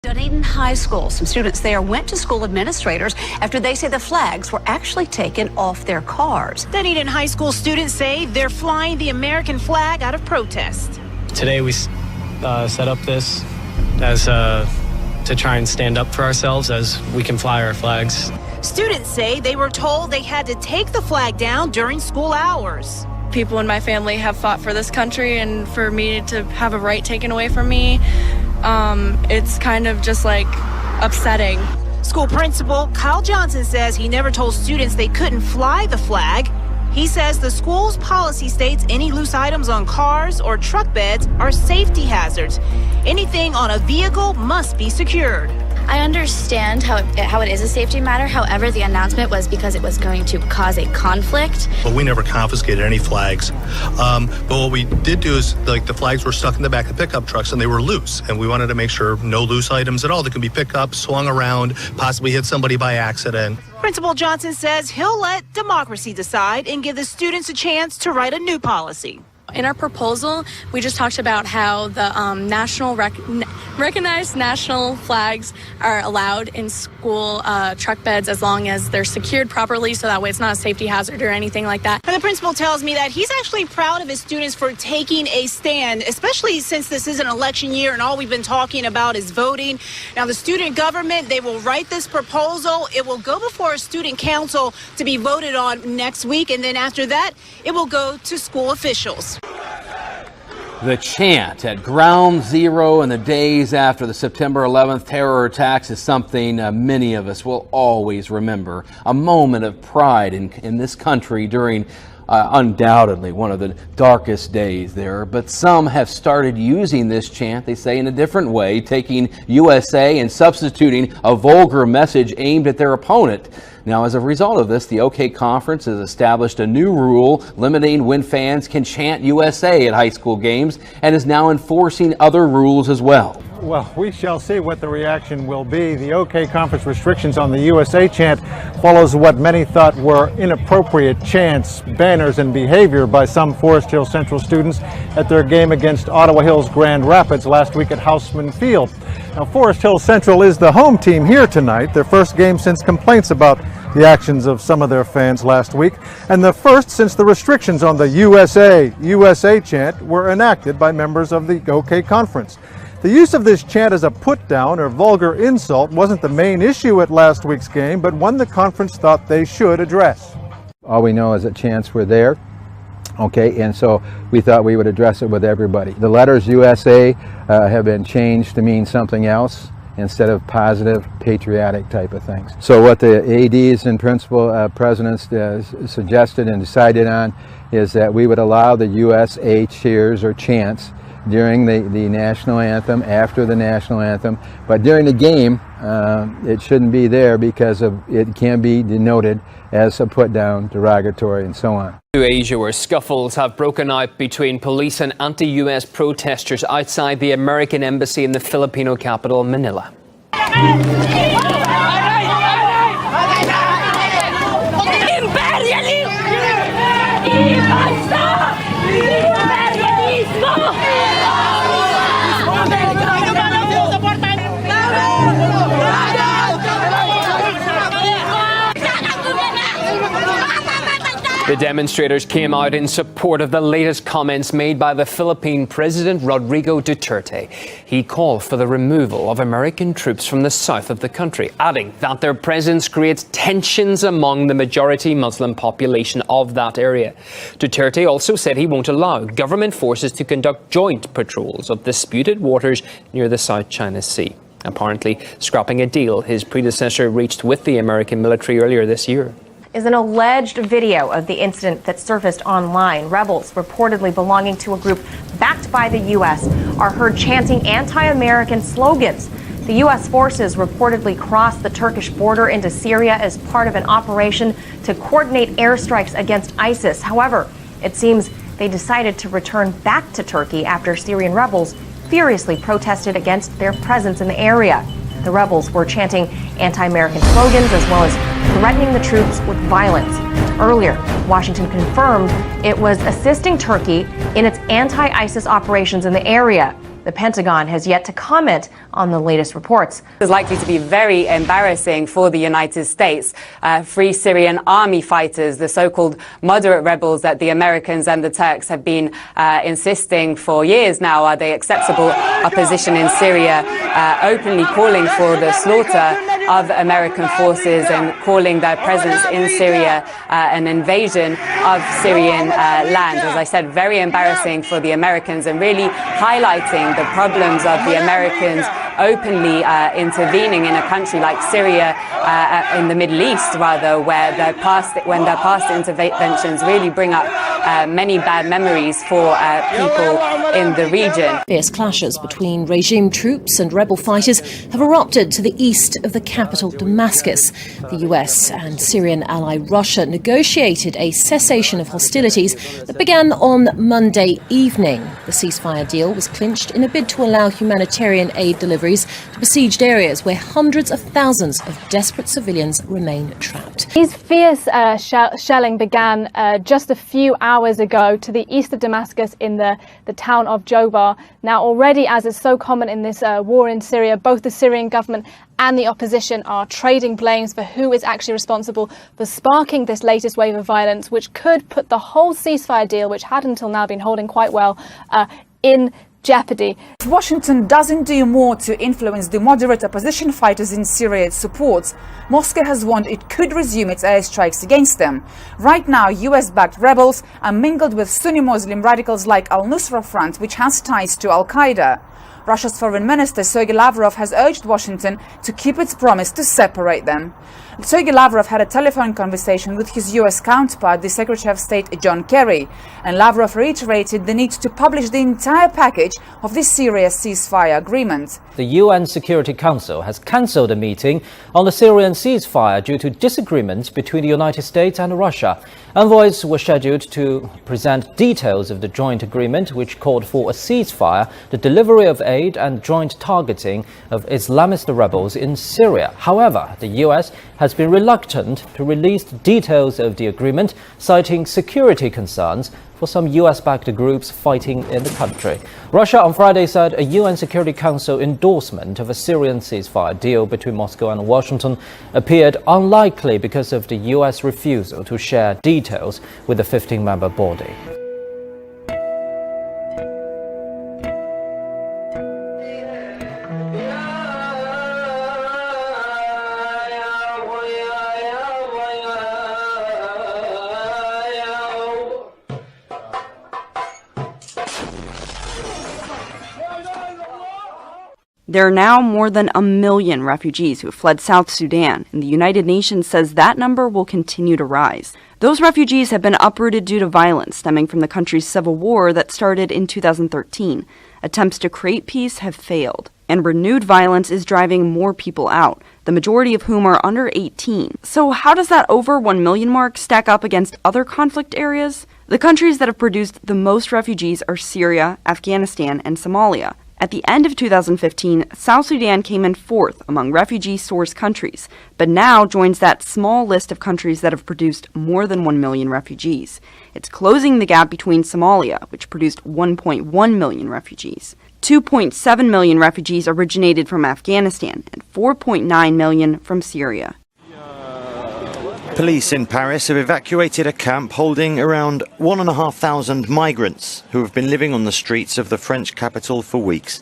Dunedin High School. Some students there went to school administrators after they say the flags were actually taken off their cars. Dunedin High School students say they're flying the American flag out of protest. Today we set up this as to try and stand up for ourselves as we can fly our flags. Students say they were told they had to take the flag down during school hours. People in my family have fought for this country, and for me to have a right taken away from me, it's kind of just like upsetting. School principal Kyle Johnson says he never told students they couldn't fly the flag. He says the school's policy states any loose items on cars or truck beds are safety hazards. Anything on a vehicle must be secured. I understand how it is a safety matter. However, the announcement was because it was going to cause a conflict. But we never confiscated any flags. But what we did do is, like, the flags were stuck in the back of pickup trucks and they were loose. And we wanted to make sure no loose items at all that can be picked up, swung around, possibly hit somebody by accident. Principal Johnson says he'll let democracy decide and give the students a chance to write a new policy. In our proposal, we just talked about how the recognized national flags are allowed in school truck beds as long as they're secured properly, so that way it's not a safety hazard or anything like that. And the principal tells me that he's actually proud of his students for taking a stand, especially since this is an election year and all we've been talking about is voting. Now, the student government, they will write this proposal. It will go before a student council to be voted on next week, and then after that, it will go to school officials. The chant at ground zero in the days after the September 11th terror attacks is something many of us will always remember. A moment of pride in this country during undoubtedly one of the darkest days there. But some have started using this chant, they say, in a different way, taking USA and substituting a vulgar message aimed at their opponent. Now, as a result of this, the OK Conference has established a new rule limiting when fans can chant USA at high school games and is now enforcing other rules as well. Well, we shall see what the reaction will be. The OK Conference restrictions on the USA chant follows what many thought were inappropriate chants, banners, and behavior by some Forest Hill Central students at their game against Ottawa Hills Grand Rapids last week at Houseman Field. Now, Forest Hill Central is the home team here tonight, their first game since complaints about the actions of some of their fans last week, and the first since the restrictions on the USA chant were enacted by members of the OK Conference. The use of this chant as a put-down or vulgar insult wasn't the main issue at last week's game, but one the conference thought they should address. All we know is that chants were there, okay, and so we thought we would address it with everybody. The letters USA have been changed to mean something else instead of positive, patriotic type of things. So what the ADs and principal presidents suggested and decided on is that we would allow the USA cheers or chants during the national anthem, after the national anthem, but during the game it shouldn't be there because it can be denoted as a put down, derogatory, and so on. To Asia, where scuffles have broken out between police and anti-US protesters outside the American embassy in the Filipino capital, Manila. The demonstrators came out in support of the latest comments made by the Philippine President Rodrigo Duterte. He called for the removal of American troops from the south of the country, adding that their presence creates tensions among the majority Muslim population of that area. Duterte also said he won't allow government forces to conduct joint patrols of disputed waters near the South China Sea, apparently scrapping a deal his predecessor reached with the American military earlier this year. Is an alleged video of the incident that surfaced online. Rebels, reportedly belonging to a group backed by the U.S., are heard chanting anti-American slogans. The U.S. forces reportedly crossed the Turkish border into Syria as part of an operation to coordinate airstrikes against ISIS. However, it seems they decided to return back to Turkey after Syrian rebels furiously protested against their presence in the area. The rebels were chanting anti-American slogans as well as threatening the troops with violence. Earlier, Washington confirmed it was assisting Turkey in its anti-ISIS operations in the area. The Pentagon has yet to comment on the latest reports. It's likely to be very embarrassing for the United States. Free Syrian army fighters, the so-called moderate rebels that the Americans and the Turks have been insisting for years now are the acceptable opposition in Syria, openly calling for the slaughter of American forces and calling their presence in Syria an invasion of Syrian land. As I said, very embarrassing for the Americans and really highlighting the problems of the Americans openly intervening in a country like Syria, in the Middle East rather, where their past interventions really bring up many bad memories for people in the region. Fierce clashes between regime troops and rebel fighters have erupted to the east of the capital Damascus. The US and Syrian ally Russia negotiated a cessation of hostilities that began on Monday evening. The ceasefire deal was clinched in a bid to allow humanitarian aid deliveries to besieged areas where hundreds of thousands of desperate civilians remain trapped. These fierce shelling began just a few hours ago to the east of Damascus in the town of Jobar. Now already, as is so common in this war in Syria, both the Syrian government and the opposition are trading blames for who is actually responsible for sparking this latest wave of violence, which could put the whole ceasefire deal, which had until now been holding quite well, in jeopardy. If Washington doesn't do more to influence the moderate opposition fighters in Syria it supports, Moscow has warned it could resume its airstrikes against them. Right now, US-backed rebels are mingled with Sunni Muslim radicals like Al-Nusra Front, which has ties to Al-Qaeda. Russia's Foreign Minister Sergei Lavrov has urged Washington to keep its promise to separate them. Sergei Lavrov had a telephone conversation with his US counterpart, the Secretary of State John Kerry, and Lavrov reiterated the need to publish the entire package of the Syria ceasefire agreement. The UN Security Council has cancelled a meeting on the Syrian ceasefire due to disagreements between the United States and Russia. Envoys were scheduled to present details of the joint agreement, which called for a ceasefire, the delivery of aid and joint targeting of Islamist rebels in Syria. However, the US has been reluctant to release details of the agreement, citing security concerns for some US-backed groups fighting in the country. Russia on Friday said a UN Security Council endorsement of a Syrian ceasefire deal between Moscow and Washington appeared unlikely because of the US refusal to share details with the 15-member body. There are now more than 1 million refugees who have fled South Sudan, and the United Nations says that number will continue to rise. Those refugees have been uprooted due to violence stemming from the country's civil war that started in 2013. Attempts to create peace have failed, and renewed violence is driving more people out, the majority of whom are under 18. So how does that over 1 million mark stack up against other conflict areas? The countries that have produced the most refugees are Syria, Afghanistan, and Somalia. At the end of 2015, South Sudan came in fourth among refugee source countries, but now joins that small list of countries that have produced more than 1 million refugees. It's closing the gap between Somalia, which produced 1.1 million refugees. 2.7 million refugees originated from Afghanistan and 4.9 million from Syria. Police in Paris have evacuated a camp holding around 1,500 migrants who have been living on the streets of the French capital for weeks.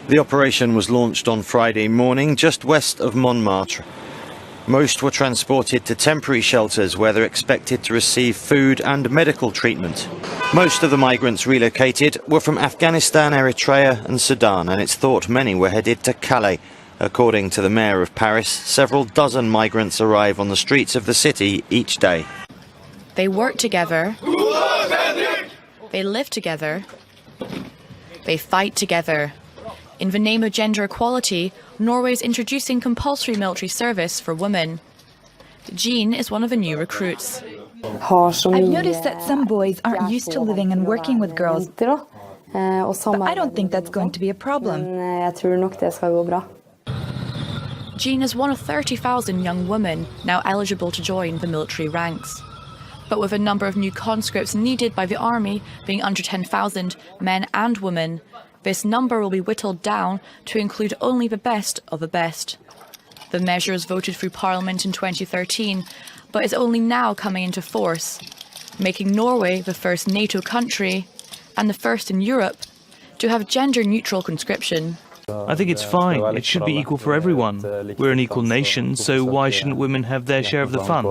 The operation was launched on Friday morning just west of Montmartre. Most were transported to temporary shelters where they're expected to receive food and medical treatment. Most of the migrants relocated were from Afghanistan, Eritrea and Sudan, and it's thought many were headed to Calais. According to the mayor of Paris, several dozen migrants arrive on the streets of the city each day. They work together. They live together. They fight together. In the name of gender equality, Norway is introducing compulsory military service for women. Jean is one of the new recruits. I've noticed that some boys aren't used to living and working with girls, but I don't think that's going to be a problem. Jean is one of 30,000 young women now eligible to join the military ranks. But with a number of new conscripts needed by the army being under 10,000 men and women, This number will be whittled down to include only the best of the best. The measure was voted through Parliament in 2013, but is only now coming into force, making Norway the first NATO country and the first in Europe to have gender-neutral conscription. I think it's fine. It should be equal for everyone. We're an equal nation, so why shouldn't women have their share of the fun?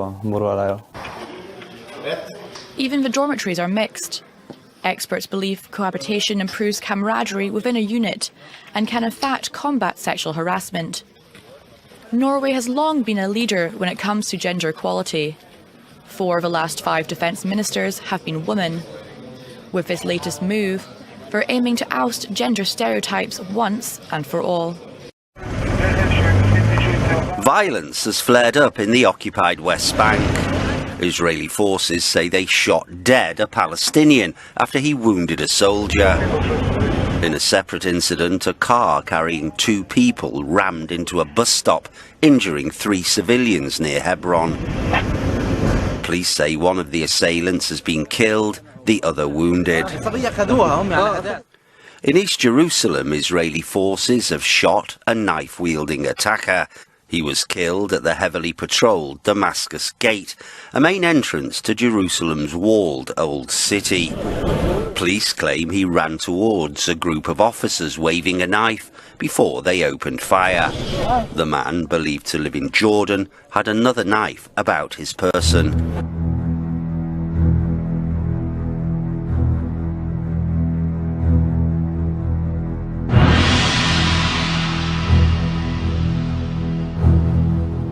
Even the dormitories are mixed. Experts believe cohabitation improves camaraderie within a unit and can in fact combat sexual harassment. Norway has long been a leader when it comes to gender equality. 4 of the last 5 defence ministers have been women. With this latest move, they're aiming to oust gender stereotypes once and for all. Violence has flared up in the occupied West Bank. Israeli forces say they shot dead a Palestinian after he wounded a soldier. In a separate incident, a car carrying 2 people rammed into a bus stop, injuring 3 civilians near Hebron. Police say one of the assailants has been killed, the other wounded. In East Jerusalem, Israeli forces have shot a knife-wielding attacker. He was killed at the heavily patrolled Damascus Gate, a main entrance to Jerusalem's walled Old City. Police claim he ran towards a group of officers waving a knife before they opened fire. The man, believed to live in Jordan, had another knife about his person.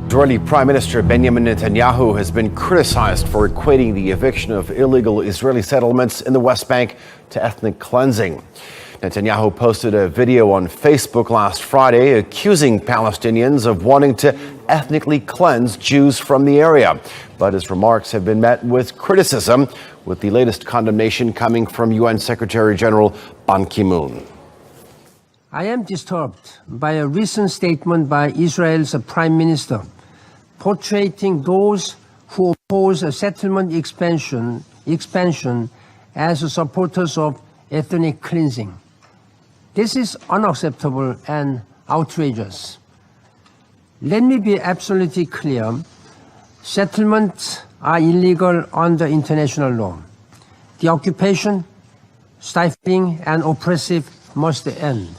Israeli Prime Minister Benjamin Netanyahu has been criticized for equating the eviction of illegal Israeli settlements in the West Bank to ethnic cleansing. Netanyahu posted a video on Facebook last Friday accusing Palestinians of wanting to ethnically cleanse Jews from the area. But his remarks have been met with criticism, with the latest condemnation coming from UN Secretary General Ban Ki-moon. I am disturbed by a recent statement by Israel's Prime Minister, portraying those who oppose a settlement expansion as supporters of ethnic cleansing. This is unacceptable and outrageous. Let me be absolutely clear. Settlements are illegal under international law. The occupation, stifling, and oppressive must end.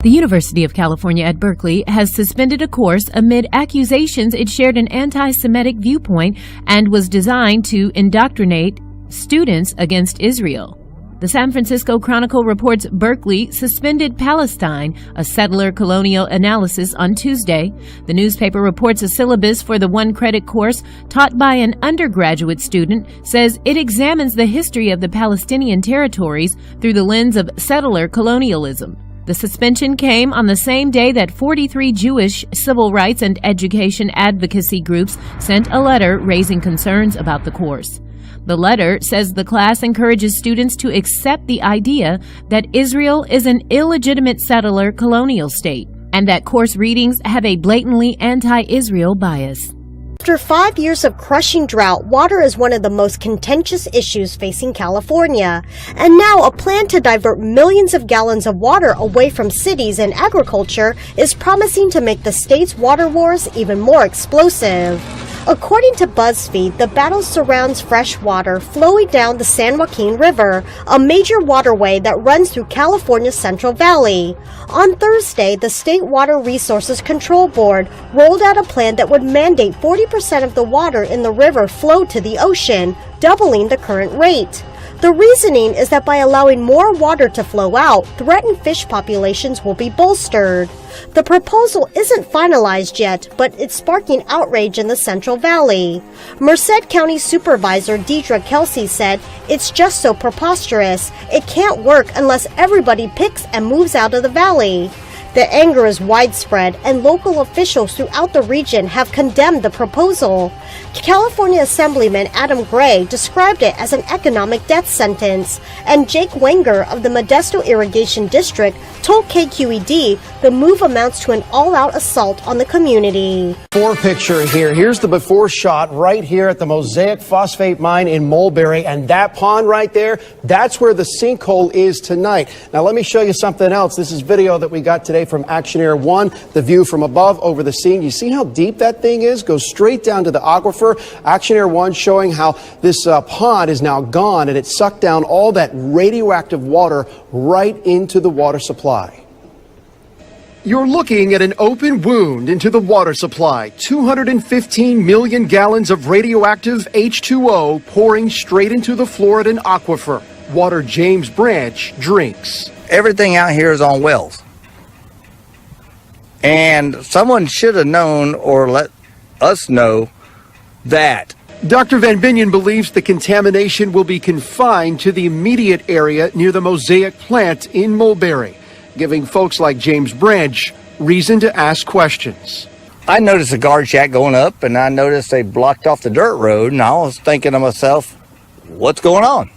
The University of California at Berkeley has suspended a course amid accusations it shared an anti-Semitic viewpoint and was designed to indoctrinate students against Israel. The San Francisco Chronicle reports Berkeley suspended Palestine, a settler colonial analysis, on Tuesday. The newspaper reports a syllabus for the one-credit course taught by an undergraduate student says it examines the history of the Palestinian territories through the lens of settler colonialism. The suspension came on the same day that 43 Jewish civil rights and education advocacy groups sent a letter raising concerns about the course. The letter says the class encourages students to accept the idea that Israel is an illegitimate settler colonial state, and that course readings have a blatantly anti-Israel bias. After 5 years of crushing drought, water is one of the most contentious issues facing California. And now a plan to divert millions of gallons of water away from cities and agriculture is promising to make the state's water wars even more explosive. According to BuzzFeed, the battle surrounds fresh water flowing down the San Joaquin River, a major waterway that runs through California's Central Valley. On Thursday, the State Water Resources Control Board rolled out a plan that would mandate 40% of the water in the river flow to the ocean, doubling the current rate. The reasoning is that by allowing more water to flow out, threatened fish populations will be bolstered. The proposal isn't finalized yet, but it's sparking outrage in the Central Valley. Merced County Supervisor Deidre Kelsey said, "It's just so preposterous. It can't work unless everybody picks and moves out of the valley." The anger is widespread, and local officials throughout the region have condemned the proposal. California Assemblyman Adam Gray described it as an economic death sentence, and Jake Wenger of the Modesto Irrigation District told KQED the move amounts to an all-out assault on the community. Before picture here. Here's the before shot right here at the Mosaic Phosphate Mine in Mulberry, and that pond right there, that's where the sinkhole is tonight. Now let me show you something else. This is video that we got today from Action Air 1, the view from above over the scene. You see how deep that thing is? Goes straight down to the aquifer. Action Air 1 showing how this pond is now gone, and it sucked down all that radioactive water right into the water supply. You're looking at an open wound into the water supply. 215 million gallons of radioactive H2O pouring straight into the Floridan aquifer. Water James Branch drinks. Everything out here is on wells. And someone should have known or let us know that. Dr. Van Binion believes the contamination will be confined to the immediate area near the Mosaic plant in Mulberry, giving folks like James Branch reason to ask questions. I noticed a guard shack going up, and I noticed they blocked off the dirt road, and I was thinking to myself, what's going on?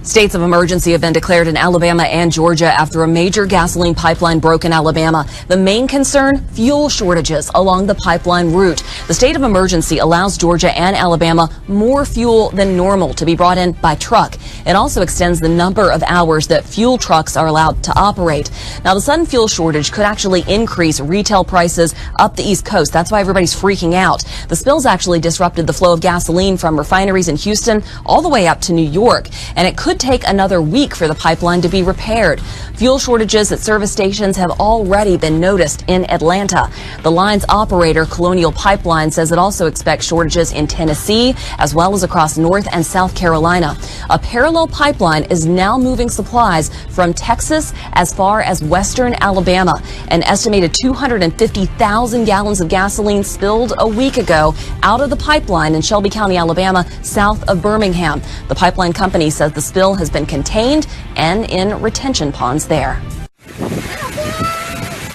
States of emergency have been declared in Alabama and Georgia after a major gasoline pipeline broke in Alabama. The main concern, fuel shortages along the pipeline route. The state of emergency allows Georgia and Alabama more fuel than normal to be brought in by truck. It also extends the number of hours that fuel trucks are allowed to operate. Now, the sudden fuel shortage could actually increase retail prices up the East Coast. That's why everybody's freaking out. The spills actually disrupted the flow of gasoline from refineries in Houston all the way up to New York, and it could take another week for the pipeline to be repaired. Fuel shortages at service stations have already been noticed in Atlanta. The line's operator, Colonial Pipeline, says it also expects shortages in Tennessee as well as across North and South Carolina. A parallel pipeline is now moving supplies from Texas as far as western Alabama. An estimated 250,000 gallons of gasoline spilled a week ago out of the pipeline in Shelby County, Alabama, south of Birmingham. The pipeline company says the spill has been contained and in retention ponds there.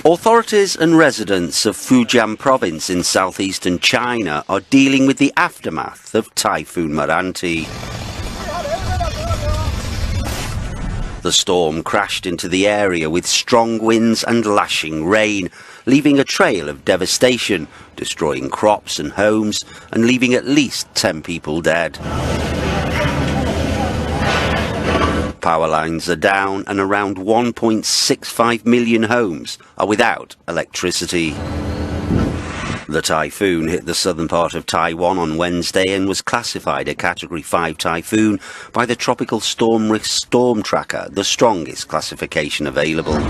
Authorities and residents of Fujian province in southeastern China are dealing with the aftermath of Typhoon Meranti. The storm crashed into the area with strong winds and lashing rain, leaving a trail of devastation, destroying crops and homes and leaving at least 10 people dead. Power lines are down and around 1.65 million homes are without electricity. The typhoon hit the southern part of Taiwan on Wednesday and was classified a Category 5 typhoon by the Tropical Storm Risk Storm Tracker, the strongest classification available.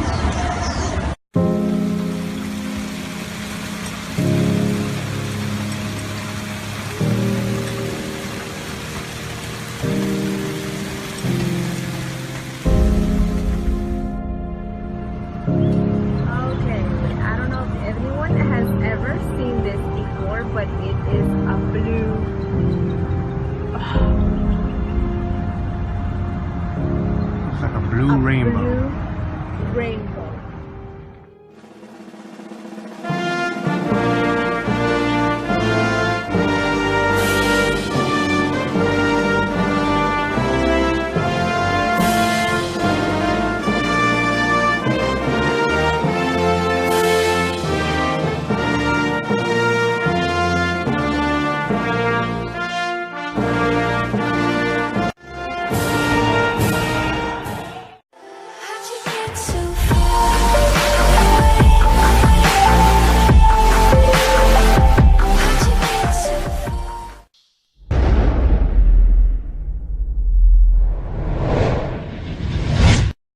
Blue rainbow. Blue rainbow.